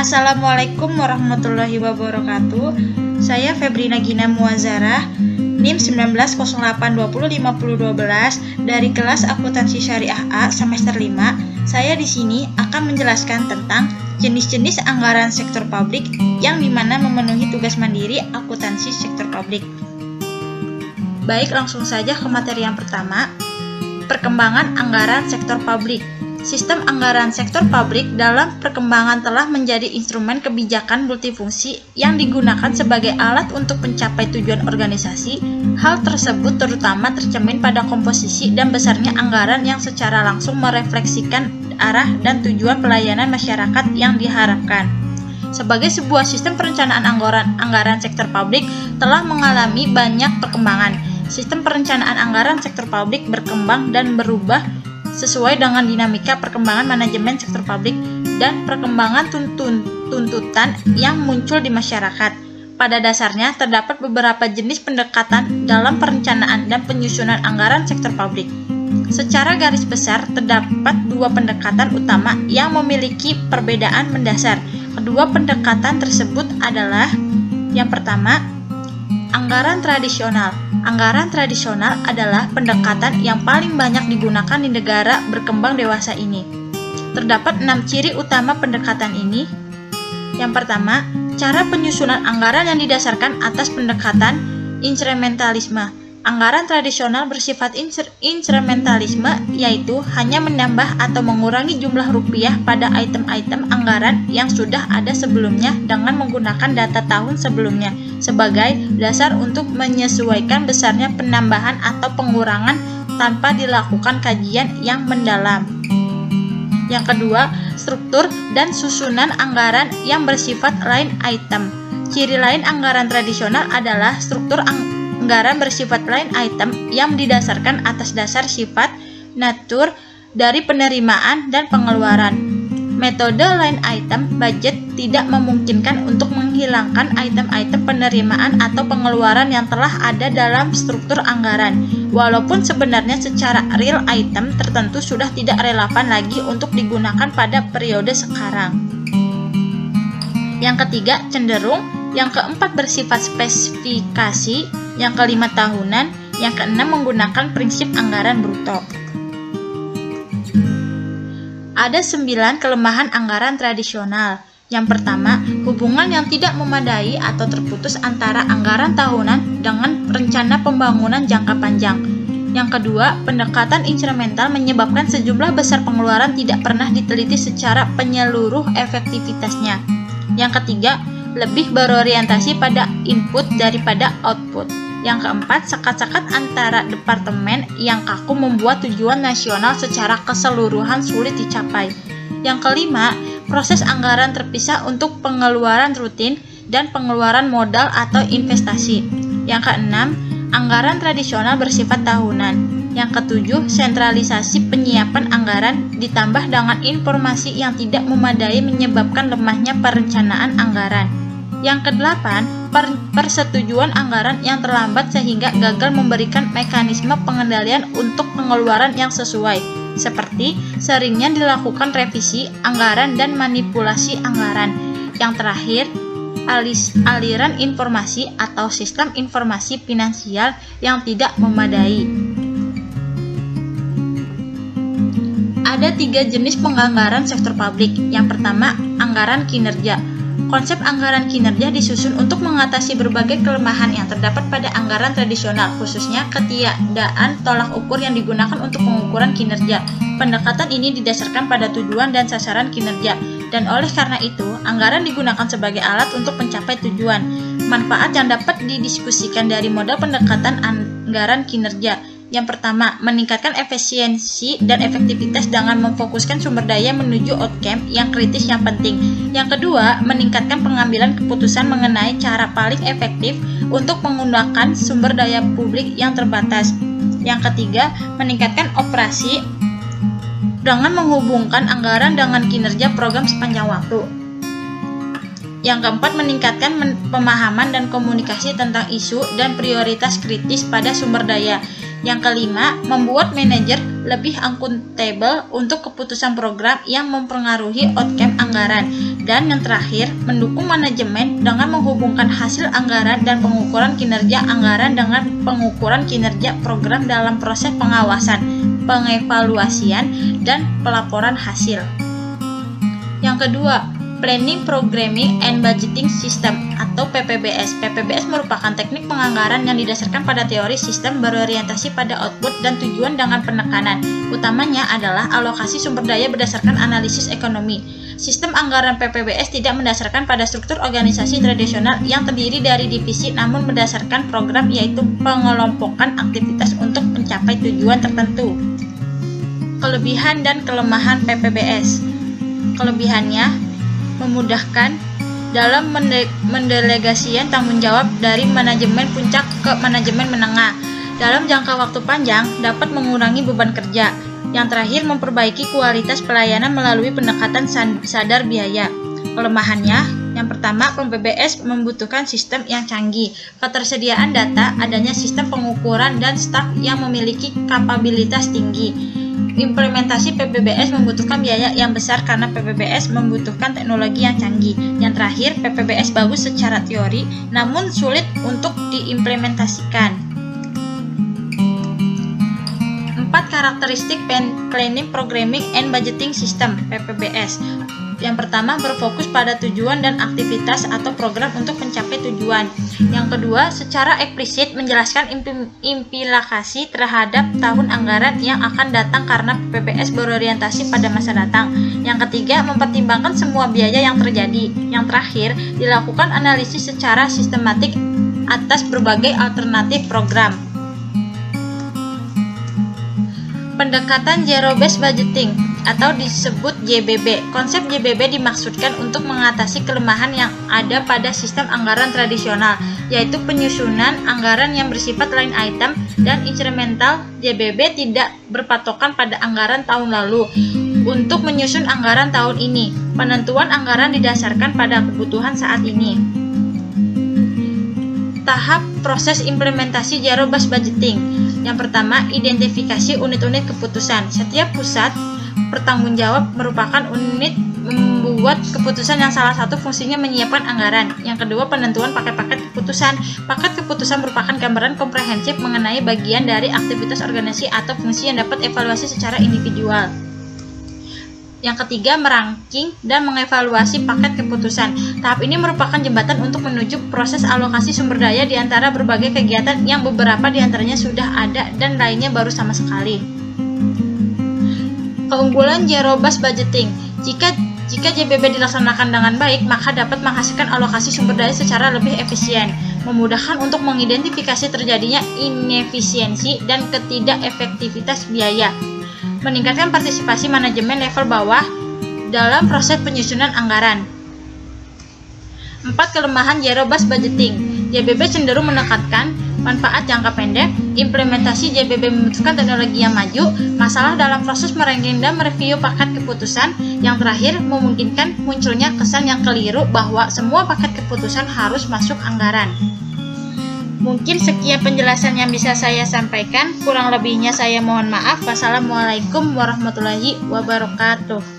Assalamualaikum warahmatullahi wabarakatuh. Saya Febrina Gina Muazzarah, NIM 1908205012 dari kelas Akuntansi Syariah A semester 5. Saya di sini akan menjelaskan tentang jenis-jenis anggaran sektor publik yang dimana memenuhi tugas mandiri akuntansi sektor publik. Baik, langsung saja ke materi yang pertama. Perkembangan anggaran sektor publik. Sistem anggaran sektor publik dalam perkembangan telah menjadi instrumen kebijakan multifungsi yang digunakan sebagai alat untuk mencapai tujuan organisasi. Hal tersebut terutama tercermin pada komposisi dan besarnya anggaran yang secara langsung merefleksikan arah dan tujuan pelayanan masyarakat yang diharapkan. Sebagai sebuah sistem perencanaan anggaran sektor publik telah mengalami banyak perkembangan. Sistem perencanaan anggaran sektor publik berkembang dan berubah sesuai dengan dinamika perkembangan manajemen sektor publik dan perkembangan tuntutan yang muncul di masyarakat. Pada dasarnya, terdapat beberapa jenis pendekatan dalam perencanaan dan penyusunan anggaran sektor publik. Secara garis besar, terdapat dua pendekatan utama yang memiliki perbedaan mendasar. Kedua pendekatan tersebut adalah: yang pertama, anggaran tradisional. Anggaran tradisional adalah pendekatan yang paling banyak digunakan di negara berkembang dewasa ini. Terdapat 6 ciri utama pendekatan ini. Yang pertama, cara penyusunan anggaran yang didasarkan atas pendekatan instrumentalisme. Anggaran tradisional bersifat instrumentalisme, yaitu hanya menambah atau mengurangi jumlah rupiah pada item-item anggaran yang sudah ada sebelumnya dengan menggunakan data tahun sebelumnya sebagai dasar untuk menyesuaikan besarnya penambahan atau pengurangan tanpa dilakukan kajian yang mendalam. Yang kedua, struktur dan susunan anggaran yang bersifat line item. Ciri lain anggaran tradisional adalah struktur anggaran bersifat line item yang didasarkan atas dasar sifat natur dari penerimaan dan pengeluaran. Metode line item budget tidak memungkinkan untuk menghilangkan item-item penerimaan atau pengeluaran yang telah ada dalam struktur anggaran, walaupun sebenarnya secara real item tertentu sudah tidak relevan lagi untuk digunakan pada periode sekarang. Yang ketiga, cenderung. Yang keempat, bersifat spesifikasi. Yang kelima, tahunan. Yang keenam, menggunakan prinsip anggaran bruto. Ada 9 kelemahan anggaran tradisional. Yang pertama, hubungan yang tidak memadai atau terputus antara anggaran tahunan dengan rencana pembangunan jangka panjang. Yang kedua, pendekatan instrumental menyebabkan sejumlah besar pengeluaran tidak pernah diteliti secara penyeluruh efektivitasnya. Yang ketiga, lebih berorientasi pada input daripada output. Yang keempat, sekat-sekat antara departemen yang kaku membuat tujuan nasional secara keseluruhan sulit dicapai. Yang kelima, proses anggaran terpisah untuk pengeluaran rutin dan pengeluaran modal atau investasi. Yang keenam, anggaran tradisional bersifat tahunan. Yang ketujuh, sentralisasi penyiapan anggaran ditambah dengan informasi yang tidak memadai menyebabkan lemahnya perencanaan anggaran. Yang kedelapan, persetujuan anggaran yang terlambat sehingga gagal memberikan mekanisme pengendalian untuk pengeluaran yang sesuai, seperti seringnya dilakukan revisi anggaran dan manipulasi anggaran. Yang terakhir, aliran informasi atau sistem informasi finansial yang tidak memadai. Ada 3 jenis penganggaran sektor publik. Yang pertama, anggaran kinerja. Konsep anggaran kinerja disusun untuk mengatasi berbagai kelemahan yang terdapat pada anggaran tradisional, khususnya ketiadaan tolak ukur yang digunakan untuk pengukuran kinerja. Pendekatan ini didasarkan pada tujuan dan sasaran kinerja, dan oleh karena itu, anggaran digunakan sebagai alat untuk mencapai tujuan. Manfaat yang dapat didiskusikan dari model pendekatan anggaran kinerja. Yang pertama, meningkatkan efisiensi dan efektivitas dengan memfokuskan sumber daya menuju outcome yang kritis yang penting. Yang kedua, meningkatkan pengambilan keputusan mengenai cara paling efektif untuk menggunakan sumber daya publik yang terbatas. Yang ketiga, meningkatkan operasi dengan menghubungkan anggaran dengan kinerja program sepanjang waktu. Yang keempat, meningkatkan pemahaman dan komunikasi tentang isu dan prioritas kritis pada sumber daya. Yang kelima, membuat manajer lebih akuntabel untuk keputusan program yang mempengaruhi outcome anggaran. Dan yang terakhir, mendukung manajemen dengan menghubungkan hasil anggaran dan pengukuran kinerja anggaran dengan pengukuran kinerja program dalam proses pengawasan, pengevaluasian, dan pelaporan hasil. Yang kedua, Planning, Programming, and Budgeting System atau PPBS. PPBS merupakan teknik penganggaran yang didasarkan pada teori sistem berorientasi pada output dan tujuan dengan penekanan. Utamanya adalah alokasi sumber daya berdasarkan analisis ekonomi. Sistem anggaran PPBS tidak mendasarkan pada struktur organisasi tradisional yang terdiri dari divisi, namun berdasarkan program, yaitu pengelompokan aktivitas untuk mencapai tujuan tertentu. Kelebihan dan kelemahan PPBS. Kelebihannya memudahkan dalam mendelegasikan tanggung jawab dari manajemen puncak ke manajemen menengah. Dalam jangka waktu panjang dapat mengurangi beban kerja. Yang terakhir, memperbaiki kualitas pelayanan melalui pendekatan sadar biaya. Kelemahannya, yang pertama, PPBS membutuhkan sistem yang canggih, ketersediaan data, adanya sistem pengukuran, dan staf yang memiliki kapabilitas tinggi. Implementasi PPBS membutuhkan biaya yang besar karena PPBS membutuhkan teknologi yang canggih. Yang terakhir, PPBS bagus secara teori, namun sulit untuk diimplementasikan. 4 karakteristik Planning, Programming, and Budgeting System (PPBS). Yang pertama, berfokus pada tujuan dan aktivitas atau program untuk mencapai tujuan. Yang kedua, secara eksplisit menjelaskan implikasi terhadap tahun anggaran yang akan datang karena PPBS berorientasi pada masa datang. Yang ketiga, mempertimbangkan semua biaya yang terjadi. Yang terakhir, dilakukan analisis secara sistematik atas berbagai alternatif program. Pendekatan Zero Based Budgeting atau disebut JBB. Konsep JBB dimaksudkan untuk mengatasi kelemahan yang ada pada sistem anggaran tradisional, yaitu penyusunan anggaran yang bersifat line item dan instrumental. JBB tidak berpatokan pada anggaran tahun lalu. Untuk menyusun anggaran tahun ini, penentuan anggaran didasarkan pada kebutuhan saat ini. Tahap proses implementasi Zero Based Budgeting. Yang pertama, identifikasi unit-unit keputusan. Setiap pusat bertanggungjawab merupakan unit membuat keputusan yang salah satu fungsinya menyiapkan anggaran. Yang kedua, penentuan paket-paket keputusan. Paket keputusan merupakan gambaran komprehensif mengenai bagian dari aktivitas organisasi atau fungsi yang dapat evaluasi secara individual. Yang ketiga, meranking dan mengevaluasi paket keputusan. Tahap ini merupakan jembatan untuk menuju proses alokasi sumber daya di antara berbagai kegiatan yang beberapa di antaranya sudah ada dan lainnya baru sama sekali. Keunggulan Zero Based Budgeting. Jika JBB dilaksanakan dengan baik, maka dapat menghasilkan alokasi sumber daya secara lebih efisien, memudahkan untuk mengidentifikasi terjadinya inefisiensi dan ketidakefektivitas biaya, meningkatkan partisipasi manajemen level bawah dalam proses penyusunan anggaran. 4 kelemahan Zero Based Budgeting. JBB cenderung menekankan manfaat jangka pendek. Implementasi JBB membutuhkan teknologi yang maju. Masalah dalam proses meranking dan mereview paket keputusan. Yang terakhir, memungkinkan munculnya kesan yang keliru bahwa semua paket keputusan harus masuk anggaran. Mungkin sekian penjelasan yang bisa saya sampaikan. Kurang lebihnya saya mohon maaf. Wassalamualaikum warahmatullahi wabarakatuh.